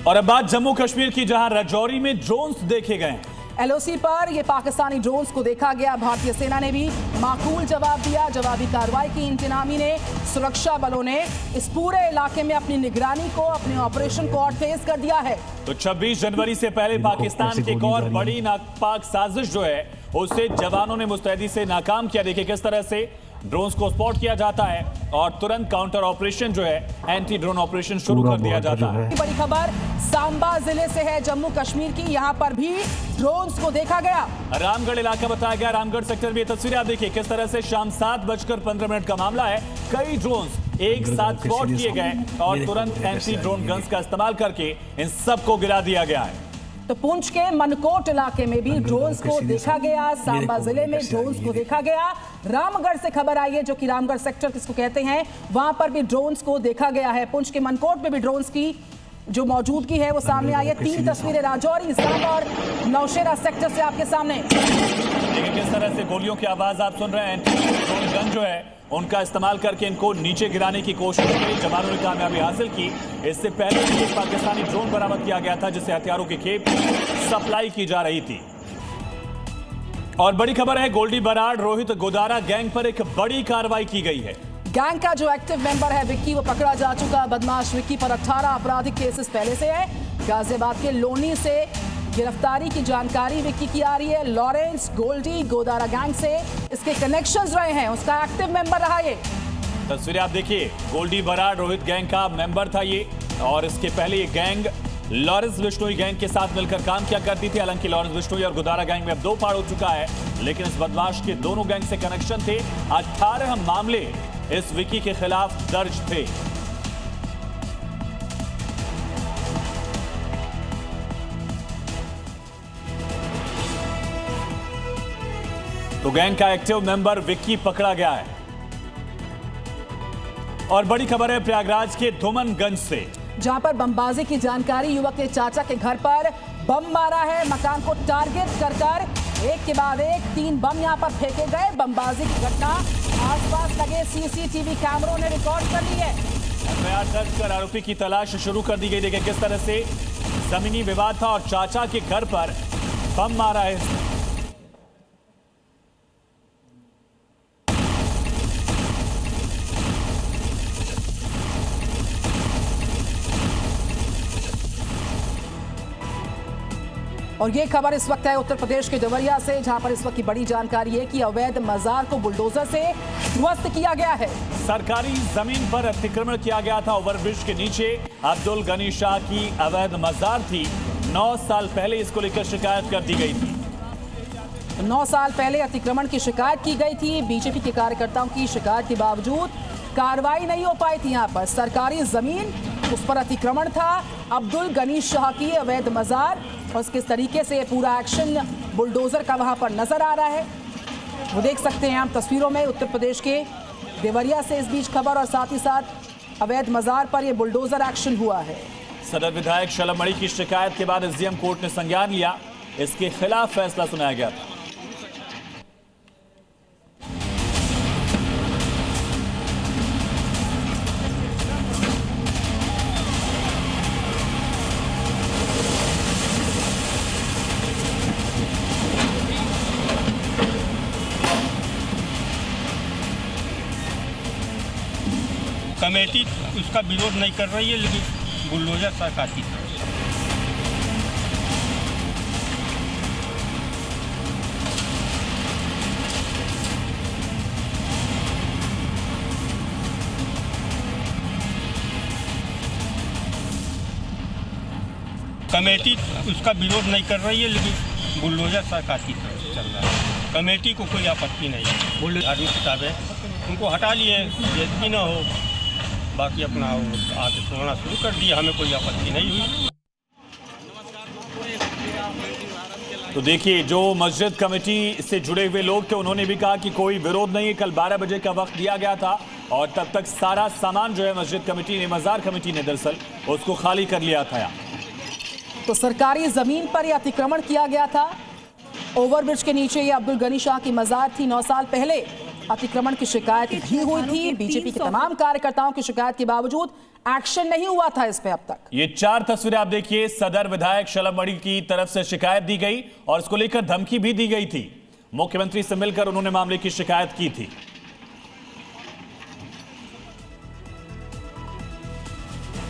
और अब बात जम्मू कश्मीर की, जहां राजौरी में ड्रोन्स देखे गए। एलओसी पर ये पाकिस्तानी ड्रोन्स को देखा गया। भारतीय सेना ने भी माकूल जवाब दिया। जवाबी कार्रवाई की इंतजामी ने, सुरक्षा बलों ने इस पूरे इलाके में अपनी निगरानी को, अपने ऑपरेशन को और तेज कर दिया है। तो 26 जनवरी से पहले पाकिस्तान की एक और बड़ी नापाक साजिश जो है उसे जवानों ने मुस्तैदी से नाकाम किया। देखिए किस तरह से ड्रोन्स को स्पॉट किया जाता है और तुरंत काउंटर ऑपरेशन जो है, एंटी ड्रोन ऑपरेशन शुरू कर दिया जाता है। बड़ी खबर सांबा जिले से है, जम्मू कश्मीर की। यहाँ पर भी ड्रोन्स को देखा गया। रामगढ़ इलाका बताया गया। रामगढ़ सेक्टर में ये तस्वीरें आप देखिए किस तरह से शाम 7:15 का मामला है। कई ड्रोन्स एक साथ स्पॉट किए गए और तुरंत एंटी ड्रोन गन्स का इस्तेमाल करके इन सबको गिरा दिया गया है। तो पुंछ के मनकोट इलाके में भी ड्रोन्स को देखा गया। सांबा जिले में ड्रोन्स को देखा गया। रामगढ़ से खबर आई है, जो कि रामगढ़ सेक्टर किसको कहते हैं, वहां पर भी ड्रोन्स को देखा गया है। पुंछ के मनकोट में भी ड्रोन्स की जो मौजूदगी है वो सामने आई है। 3 तस्वीरें राजौरी, सांबा और नौशेरा सेक्टर से आपके सामने। देखिए किस तरह से गोलियों की आवाज आप सुन रहे हैं। एंटी ड्रोन गन जो है उनका इस्तेमाल करके इनको नीचे गिराने की कोशिश की। जवानों ने कामयाबी हासिल की। इससे पहले भी एक पाकिस्तानी ड्रोन बरामद किया गया था जिसे हथियारों की खेप सप्लाई की जा रही थी। और बड़ी खबर है, गोल्डी बराड़ रोहित गोदारा गैंग पर एक बड़ी कार्रवाई की गई है। गैंग का जो एक्टिव मेंबर है विक्की, वो पकड़ा जा चुका। बदमाश विक्की पर 18 आपराधिक केसेस पहले से है। गाजियाबाद के लोनी से गिरफ्तारी की जानकारी विक्की की आ रही है। लॉरेंस, गोल्डी, गोदारा गैंग से इसके कनेक्शंस रहे हैं। उसका एक्टिव मेंबर रहा ये। तस्वीरें आप देखिए, गोल्डी बराड़ रोहित गैंग का मेंबर था ये, और इसके पहले ये गैंग लॉरेंस बिश्नोई गैंग के साथ मिलकर काम किया करती थी। हालांकि लॉरेंस बिश्नोई और गोदारा गैंग में अब 2 फाड़ हो चुका है, लेकिन इस बदमाश के दोनों गैंग से कनेक्शन थे। 18 मामले इस विक्की के खिलाफ दर्ज थे। तो गैंग का एक्टिव मेंबर विक्की पकड़ा गया है। और बड़ी खबर है प्रयागराज के धुमनगंज से, जहां पर बमबाजी की जानकारी, युवक ने चाचा के घर पर बम मारा है। मकान को टारगेट कर एक के बाद एक 3 बम यहां पर फेंके गए। बमबाजी की घटना आसपास लगे सीसीटीवी कैमरों ने रिकॉर्ड कर ली है। एफआईआर दर्ज कर आरोपी की तलाश शुरू कर दी गई। देखिए किस तरह से जमीनी विवाद था और चाचा के घर पर बम मारा है इसने। और ये खबर इस वक्त है उत्तर प्रदेश के देवरिया से, जहां पर इस वक्त की बड़ी जानकारी है कि अवैध मजार को बुलडोजर से ध्वस्त किया गया है। सरकारी जमीन पर अतिक्रमण किया गया था। ओवरब्रिज के नीचे अब्दुल गनी शाह की अवैध मजार थी। 9 साल पहले इसको लेकर शिकायत कर दी गई थी। 9 साल पहले अतिक्रमण की शिकायत की गई थी। बीजेपी के कार्यकर्ताओं की शिकायत के बावजूद कार्रवाई नहीं हो पाई थी। यहाँ पर सरकारी जमीन, उस पर अतिक्रमण था। अब्दुल गनी शाह की अवैध मजार, और किस तरीके से पूरा एक्शन बुलडोजर का वहां पर नजर आ रहा है वो देख सकते हैं आप तस्वीरों में। उत्तर प्रदेश के देवरिया से इस बीच खबर, और साथ ही साथ अवैध मजार पर यह बुलडोजर एक्शन हुआ है। सदर विधायक शलभ मणि की शिकायत के बाद एसडीएम कोर्ट ने संज्ञान लिया। इसके खिलाफ फैसला सुनाया गया था। कमेटी उसका विरोध नहीं कर रही है, लेकिन बुलडोजर सरकार की तरफ से। कमेटी उसका विरोध नहीं कर रही है, लेकिन बुलडोजर सरकार की तरफ से चल रहा है। कमेटी को कोई आपत्ति नहीं है। धार्मिक किताबें उनको हटा लिए, बेइज्जती न हो, बाकी अपना आके सुनाना शुरू कर दिया। हमें कोई आपत्ति नहीं हुई। तो देखिए, जो मस्जिद कमेटी से जुड़े हुए लोग थे उन्होंने भी कहा कि कोई विरोध नहीं है। कल 12 बजे का वक्त दिया गया था और तब तक सारा सामान जो है मस्जिद कमेटी ने, मजार कमेटी ने दरअसल उसको खाली कर लिया था। तो सरकारी जमीन पर यह अतिक्रमण किया गया था। ओवरब्रिज के नीचे ये अब्दुल गनी शाह की मजार थी। 9 साल पहले अतिक्रमण की शिकायत भी हुई थी। बीजेपी के तमाम कार्यकर्ताओं की शिकायत के बावजूद एक्शन नहीं हुआ था इस पे अब तक। ये 4 तस्वीरें आप देखिए, सदर विधायक शलभ मणि की तरफ से शिकायत दी गई और इसको लेकर धमकी भी दी गई थी। मुख्यमंत्री से मिलकर उन्होंने मामले की शिकायत की थी।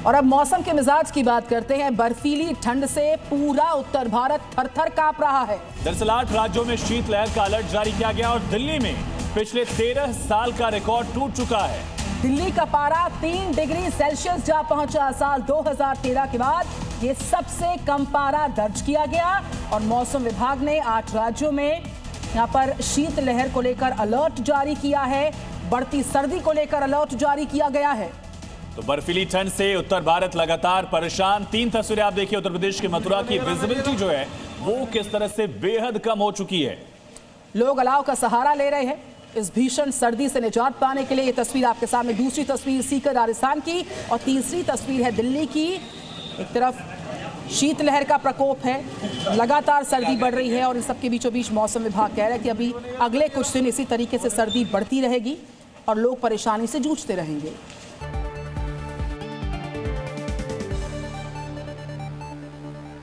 और अब मौसम के मिजाज की बात करते हैं। बर्फीली ठंड से पूरा उत्तर भारत थर-थर कांप रहा है। दरअसल 8 राज्यों में शीतलहर का अलर्ट जारी किया गया और दिल्ली में पिछले 13 साल का रिकॉर्ड टूट चुका है। दिल्ली का पारा 3 डिग्री सेल्सियस जा पहुंचा। साल 2013 के बाद ये सबसे कम पारा दर्ज किया गया। और मौसम विभाग ने 8 राज्यों में यहां पर शीतलहर को लेकर अलर्ट जारी किया है। बढ़ती सर्दी को लेकर अलर्ट जारी किया गया है। तो बर्फीली ठंड से उत्तर भारत लगातार परेशान। 3 तस्वीरें आप देखिए, उत्तर प्रदेश के मथुरा की विजिबिलिटी जो है वो किस तरह से बेहद कम हो चुकी है। लोग अलाव का सहारा ले रहे हैं इस भीषण सर्दी से निजात पाने के लिए। ये तस्वीर आपके सामने, दूसरी तस्वीर सीकर राजस्थान की और तीसरी तस्वीर है दिल्ली की। एक तरफ शीतलहर का प्रकोप है, लगातार सर्दी बढ़ रही है और इन सबके बीचों बीच मौसम विभाग कह रहा है कि अभी अगले कुछ दिन इसी तरीके से सर्दी बढ़ती रहेगी और लोग परेशानी से जूझते रहेंगे।